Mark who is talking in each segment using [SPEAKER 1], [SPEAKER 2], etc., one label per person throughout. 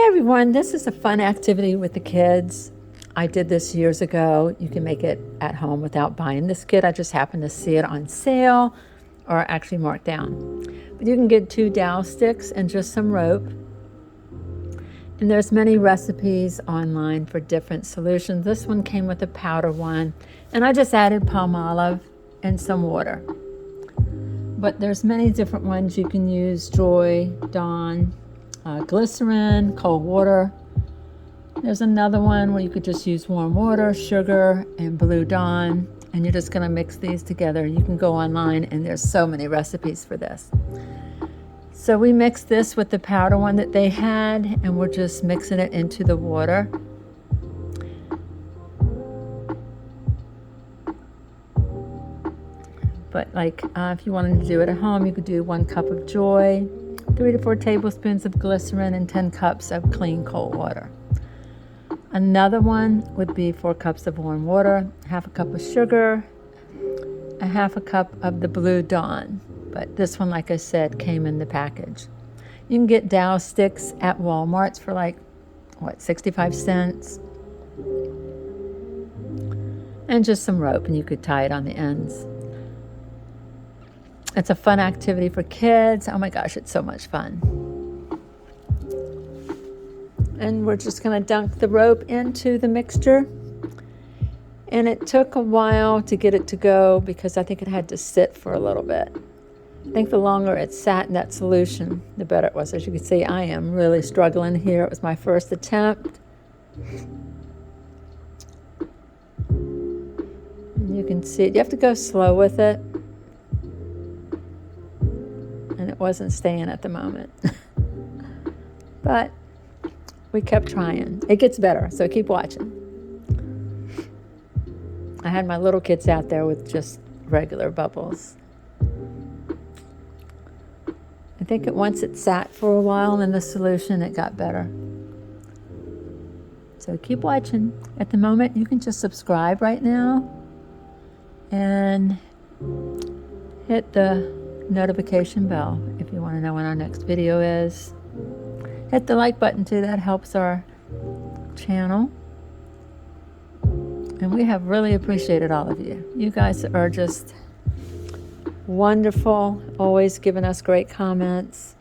[SPEAKER 1] everyone, this is a fun activity with the kids. I did this years ago. You can make it at home without buying this kit. I just happened to see it on sale or actually marked down. But you can get 2 dowel sticks and just some rope. And there's many recipes online for different solutions. This one came with a powder one, and I just added Palmolive and some water. But there's many different ones you can use: Joy, Dawn, glycerin, cold water. There's another one where you could just use warm water, sugar, and Blue Dawn, and you're just gonna mix these together. You can go online and there's so many recipes for this. So we mixed this with the powder one that they had, and we're just mixing it into the water. But like if you wanted to do it at home, you could do 1 cup of Joy, 3 to 4 tablespoons of glycerin, and 10 cups of clean cold water. Another one would be 4 cups of warm water, half a cup of sugar, a half a cup of the Blue Dawn. But this one, like I said, came in the package. You can get dowel sticks at Walmart's for like, what, 65 cents? And just some rope, and you could tie it on the ends. It's a fun activity for kids. Oh my gosh, it's so much fun. And we're just gonna dunk the rope into the mixture. And it took a while to get it to go because I think it had to sit for a little bit. I think the longer it sat in that solution, the better it was. As you can see, I am really struggling here. It was my first attempt. And you can see it. You have to go slow with it. And it wasn't staying at the moment. But we kept trying. It gets better, so keep watching. I had my little kids out there with just regular bubbles. I think once it sat for a while in the solution, it got better. So keep watching. At the moment, you can just subscribe right now and hit the notification bell if you want to know when our next video is. Hit the like button too, that helps our channel. And we have really appreciated all of you. You guys are just wonderful, always giving us great comments.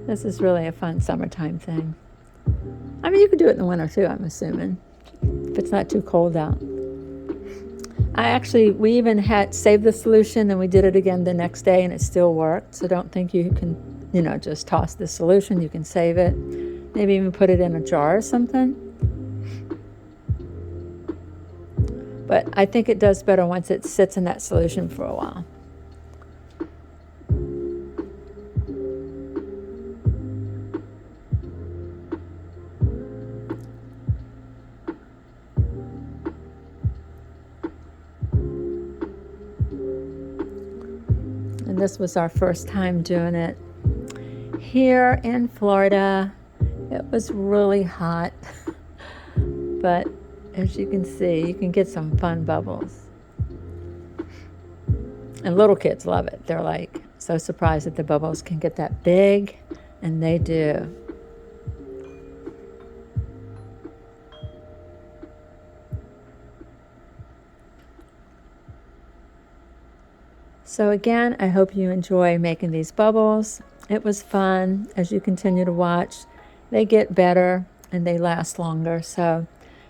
[SPEAKER 1] This is really a fun summertime thing. I mean, you could do it in the winter too, I'm assuming, if it's not too cold out. We even had saved the solution and we did it again the next day and it still worked. So don't think you can, just toss the solution. You can save it. Maybe even put it in a jar or something. But I think it does better once it sits in that solution for a while. And this was our first time doing it here in Florida. It was really hot, but as you can see, you can get some fun bubbles. And little kids love it. They're like so surprised that the bubbles can get that big, and they do. So again, I hope you enjoy making these bubbles. It was fun. As you continue to watch, they get better and they last longer. So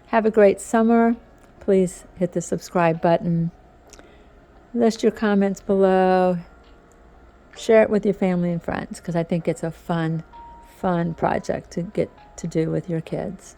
[SPEAKER 1] have a great summer. Please hit the subscribe button. List your comments below. Share it with your family and friends because I think it's a fun project to get to do with your kids.